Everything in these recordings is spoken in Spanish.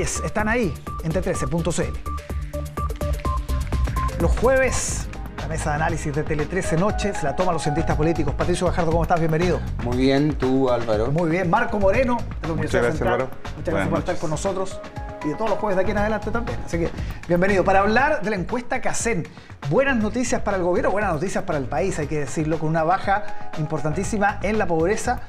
jueves están ahí en T13.cl. Los jueves, la mesa de análisis de Tele 13 Noche se la toman los cientistas políticos. Patricio Gajardo, ¿cómo estás? Bienvenido. Muy bien, tú, Álvaro. Muy bien. Marco Moreno, de la Universidad Central. Álvaro. Muchas gracias por estar con nosotros y de todos los jueves de aquí en adelante también. Así que, bienvenido. Para hablar de la encuesta CACEN, buenas noticias para el gobierno, buenas noticias para el país, hay que decirlo, con una baja importantísima en la pobreza.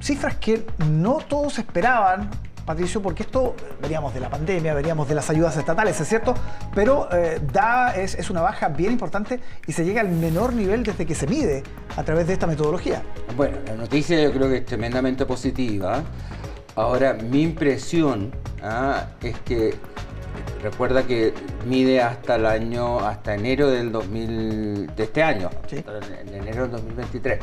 Cifras que no todos esperaban, Patricio, porque esto veníamos de la pandemia, veníamos de las ayudas estatales, es cierto, pero es una baja bien importante y se llega al menor nivel desde que se mide a través de esta metodología. Bueno, la noticia yo creo que es tremendamente positiva. Ahora, mi impresión es que, recuerda que mide hasta enero de este año, ¿sí? En enero del 2023.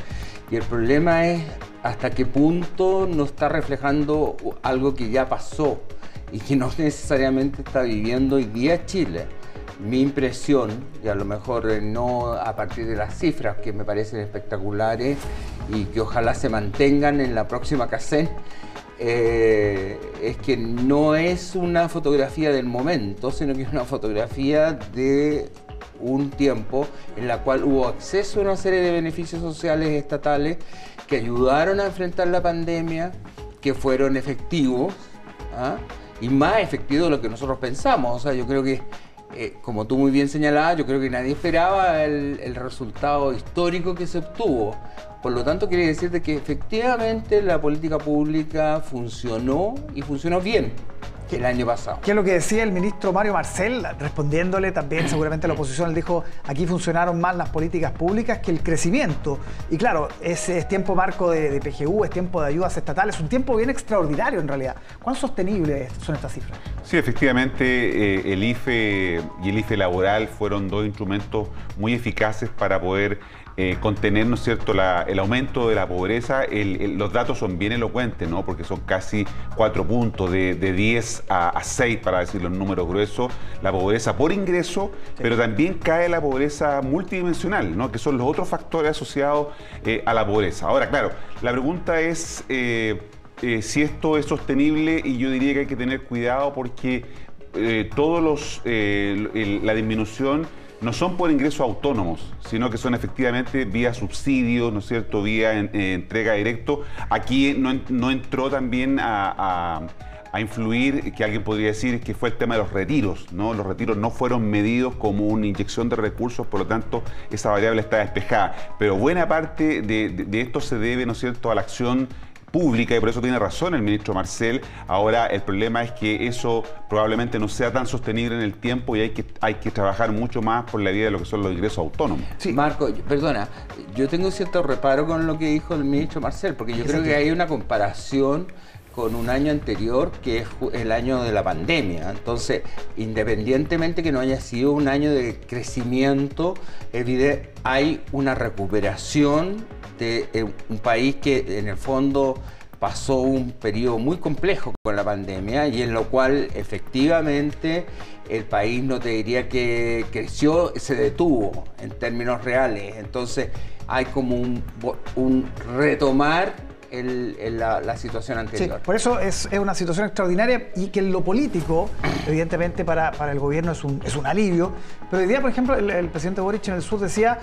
Y el problema es hasta qué punto no está reflejando algo que ya pasó y que no necesariamente está viviendo hoy día Chile. Mi impresión, y a lo mejor no a partir de las cifras que me parecen espectaculares y que ojalá se mantengan en la próxima CACEN, es que no es una fotografía del momento, sino que es una fotografía de un tiempo en la cual hubo acceso a una serie de beneficios sociales estatales que ayudaron a enfrentar la pandemia, que fueron efectivos, y más efectivos de lo que nosotros pensamos. O sea, yo creo que, como tú muy bien señalabas, yo creo que nadie esperaba el resultado histórico que se obtuvo. Por lo tanto, quiere decir de que efectivamente la política pública funcionó y funcionó bien el año pasado. ¿Qué es lo que decía el ministro Mario Marcel? Respondiéndole también seguramente a la oposición, él dijo, aquí funcionaron más las políticas públicas que el crecimiento. Y claro, ese es tiempo marco de PGU, es tiempo de ayudas estatales, un tiempo bien extraordinario en realidad. ¿Cuán sostenibles son estas cifras? Sí, efectivamente, el IFE y el IFE laboral fueron dos instrumentos muy eficaces para poder contener, ¿no es cierto?, el aumento de la pobreza. Los datos son bien elocuentes, ¿no?, porque son casi 4 puntos, de 10 a 6, para decirlo en números gruesos, la pobreza por ingreso, sí. Pero también cae la pobreza multidimensional, ¿no?, que son los otros factores asociados a la pobreza. Ahora, claro, la pregunta es si esto es sostenible, y yo diría que hay que tener cuidado porque la disminución no son por ingresos autónomos, sino que son efectivamente vía subsidios, ¿no es cierto?, vía entrega directo. Aquí no entró también a influir, que alguien podría decir que fue el tema de los retiros, ¿no? Los retiros no fueron medidos como una inyección de recursos, por lo tanto, esa variable está despejada. Pero buena parte de esto se debe, ¿no es cierto?, a la acción pública, y por eso tiene razón el ministro Marcel. Ahora, el problema es que eso probablemente no sea tan sostenible en el tiempo y hay que trabajar mucho más por la vía de lo que son los ingresos autónomos. Sí. Marco, perdona, yo tengo cierto reparo con lo que dijo el ministro Marcel, porque yo creo que hay una comparación con un año anterior, que es el año de la pandemia. Entonces, independientemente que no haya sido un año de crecimiento, hay una recuperación de un país que en el fondo pasó un periodo muy complejo con la pandemia y en lo cual efectivamente el país, no te diría que creció, se detuvo en términos reales. Entonces hay como un retomar la situación anterior. Sí, por eso es una situación extraordinaria y que en lo político, evidentemente para el gobierno es un alivio. Pero hoy día, por ejemplo, el presidente Boric en el sur decía,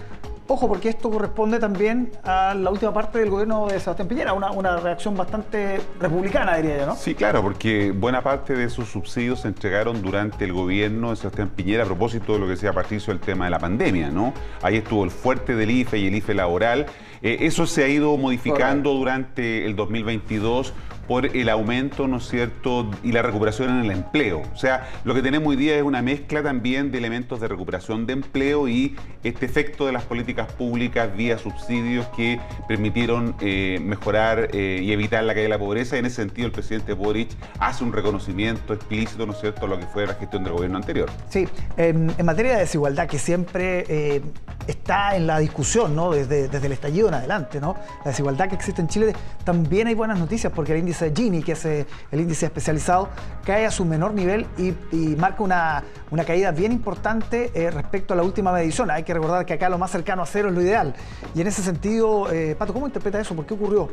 ojo, porque esto corresponde también a la última parte del gobierno de Sebastián Piñera, una reacción bastante republicana, diría yo, ¿no? Sí, claro, porque buena parte de esos subsidios se entregaron durante el gobierno de Sebastián Piñera a propósito de lo que decía Patricio, el tema de la pandemia, ¿no? Ahí estuvo el fuerte del IFE y el IFE laboral. Eso se ha ido modificando durante el 2022 por el aumento, ¿no es cierto?, y la recuperación en el empleo. O sea, lo que tenemos hoy día es una mezcla también de elementos de recuperación de empleo y este efecto de las políticas públicas vía subsidios que permitieron mejorar y evitar la caída de la pobreza. Y en ese sentido, el presidente Boric hace un reconocimiento explícito, ¿no es cierto?, a lo que fue la gestión del gobierno anterior. Sí, en materia de desigualdad, que siempre está en la discusión, ¿no? Desde el estallido en adelante, ¿no? La desigualdad que existe en Chile. También hay buenas noticias porque el índice Gini, que es el índice especializado, cae a su menor nivel y marca una caída bien importante respecto a la última medición. Hay que recordar que acá lo más cercano a cero es lo ideal. Y en ese sentido, Pato, ¿cómo interpreta eso? ¿Por qué ocurrió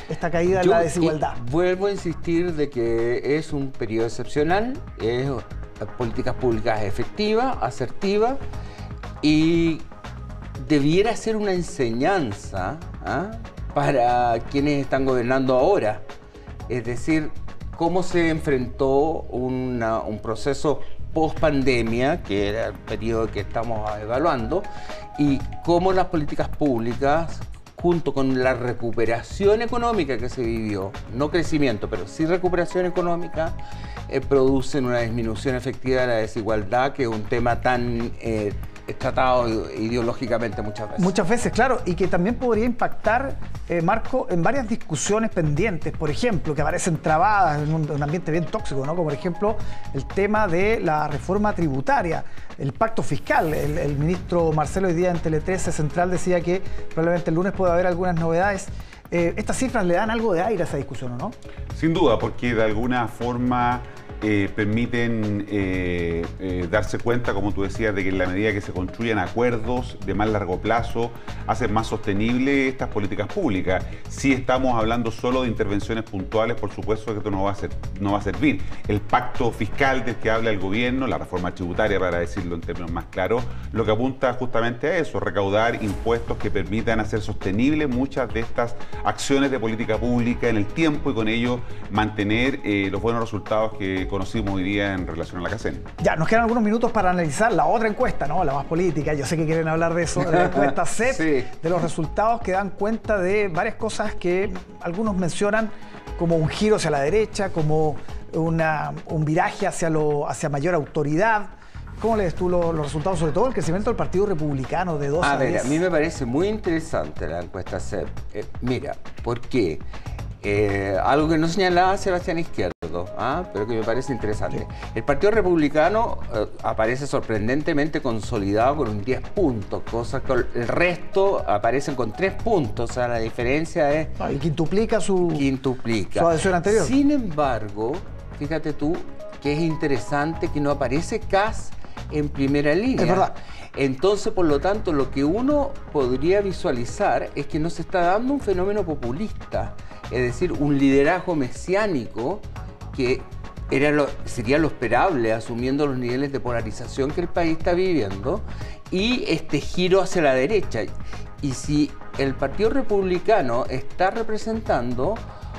esta caída en la desigualdad? Vuelvo a insistir de que es un periodo excepcional, es políticas públicas efectivas, asertivas, y debiera ser una enseñanza para quienes están gobernando ahora. Es decir, cómo se enfrentó un proceso post-pandemia, que era el periodo que estamos evaluando, y cómo las políticas públicas, junto con la recuperación económica que se vivió, no crecimiento, pero sí recuperación económica, producen una disminución efectiva de la desigualdad, que es un tema tan tratado ideológicamente muchas veces. Muchas veces, claro, y que también podría impactar, Marco, en varias discusiones pendientes, por ejemplo, que aparecen trabadas en un ambiente bien tóxico, ¿no? Como por ejemplo el tema de la reforma tributaria, el pacto fiscal. El ministro Marcelo hoy día en Tele 13 Central decía que probablemente el lunes puede haber algunas novedades. Estas cifras le dan algo de aire a esa discusión, ¿o no? Sin duda, porque de alguna forma permiten darse cuenta, como tú decías, de que en la medida que se construyen acuerdos de más largo plazo, hacen más sostenible estas políticas públicas. Si estamos hablando solo de intervenciones puntuales, por supuesto que esto no va a servir. El pacto fiscal del que habla el gobierno, la reforma tributaria, para decirlo en términos más claros, lo que apunta justamente a eso, recaudar impuestos que permitan hacer sostenibles muchas de estas acciones de política pública en el tiempo y con ello mantener los buenos resultados que conocimos hoy día en relación a la CACEN. Ya, nos quedan algunos minutos para analizar la otra encuesta, ¿no? La más política. Yo sé que quieren hablar de eso, de la encuesta CEP, sí, de los resultados que dan cuenta de varias cosas que algunos mencionan como un giro hacia la derecha, como un viraje hacia mayor autoridad. ¿Cómo lees tú los resultados, sobre todo el crecimiento del Partido Republicano de 2 a 10? A mí me parece muy interesante la encuesta CEP. Mira, ¿por qué? Algo que no señalaba Sebastián Izquierdo, pero que me parece interesante. El Partido Republicano aparece sorprendentemente consolidado con un 10 puntos, cosa que el resto aparecen con 3 puntos, o sea, la diferencia es... Y quintuplica su adhesión anterior. Sin embargo, fíjate tú que es interesante que no aparece Kast en primera línea. Es verdad. Entonces, por lo tanto, lo que uno podría visualizar es que no se está dando un fenómeno populista, es decir, un liderazgo mesiánico que sería lo esperable, asumiendo los niveles de polarización que el país está viviendo, y este giro hacia la derecha. Y si el Partido Republicano está representando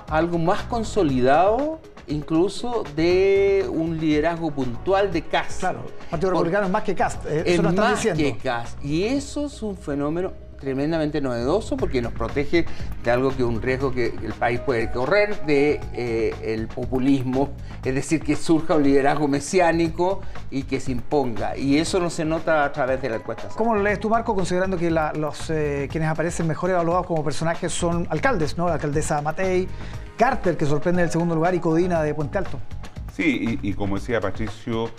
algo más consolidado, incluso de un liderazgo puntual de Kast. Claro, el Partido Republicano es más que Kast, eso lo están diciendo. Es más que Kast, y eso es un fenómeno tremendamente novedoso porque nos protege de algo que es un riesgo que el país puede correr, de el populismo, es decir, que surja un liderazgo mesiánico y que se imponga, y eso no se nota a través de la encuesta. ¿Cómo lo lees tú, Marco, considerando que quienes aparecen mejor evaluados como personajes son alcaldes, ¿no? La alcaldesa Matei, Carter, que sorprende en el segundo lugar, y Codina de Puente Alto? Sí, y como decía Patricio,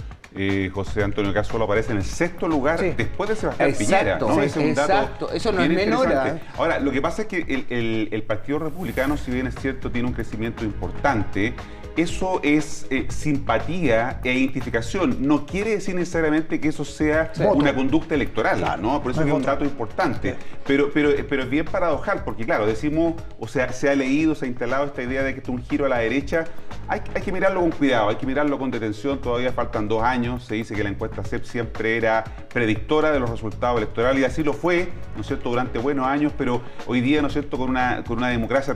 José Antonio Kast solo aparece en el 6º lugar, sí, después de Sebastián Piñera, ¿no? Sí, ese es un dato eso no es menor. Ahora, lo que pasa es que el Partido Republicano, si bien es cierto, tiene un crecimiento importante. Eso es simpatía e identificación. No quiere decir necesariamente que eso sea una conducta electoral, claro, ¿no? Por eso es un dato importante. Pero es bien paradojal, porque claro, decimos, o sea, se ha leído, se ha instalado esta idea de que esto es un giro a la derecha. Hay que mirarlo con cuidado, hay que mirarlo con detención. Todavía faltan 2 años. Se dice que la encuesta CEP siempre era predictora de los resultados electorales, y así lo fue, ¿no es cierto?, durante buenos años, pero hoy día, ¿no es cierto?, con una democracia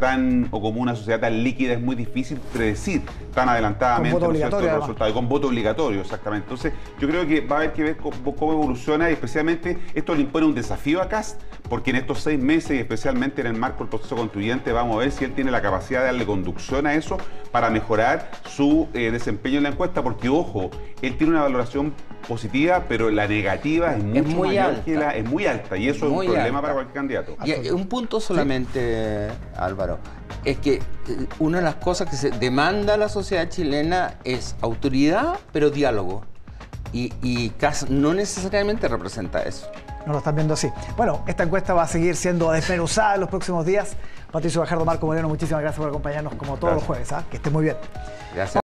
o como una sociedad tan líquida, es muy difícil predecir tan adelantadamente los resultados, y con voto obligatorio, exactamente. Entonces, yo creo que va a haber que ver cómo evoluciona, y especialmente esto le impone un desafío a Kast, porque en estos 6 meses, y especialmente en el marco del proceso constituyente, vamos a ver si él tiene la capacidad de darle conducción a eso para mejorar su desempeño en la encuesta, porque, ojo, él tiene una valoración positiva, pero la negativa es muy alta, y eso es un problema para cualquier candidato. Y un punto solamente, ¿sí? Álvaro, es que una de las cosas que se demanda a la sociedad chilena es autoridad, pero diálogo. Y Kast no necesariamente representa eso. no lo están viendo así. Bueno, esta encuesta va a seguir siendo desmenuzada en los próximos días. Patricio Bajardo, Marco Moreno, muchísimas gracias por acompañarnos como todos los jueves. Que esté muy bien. Gracias.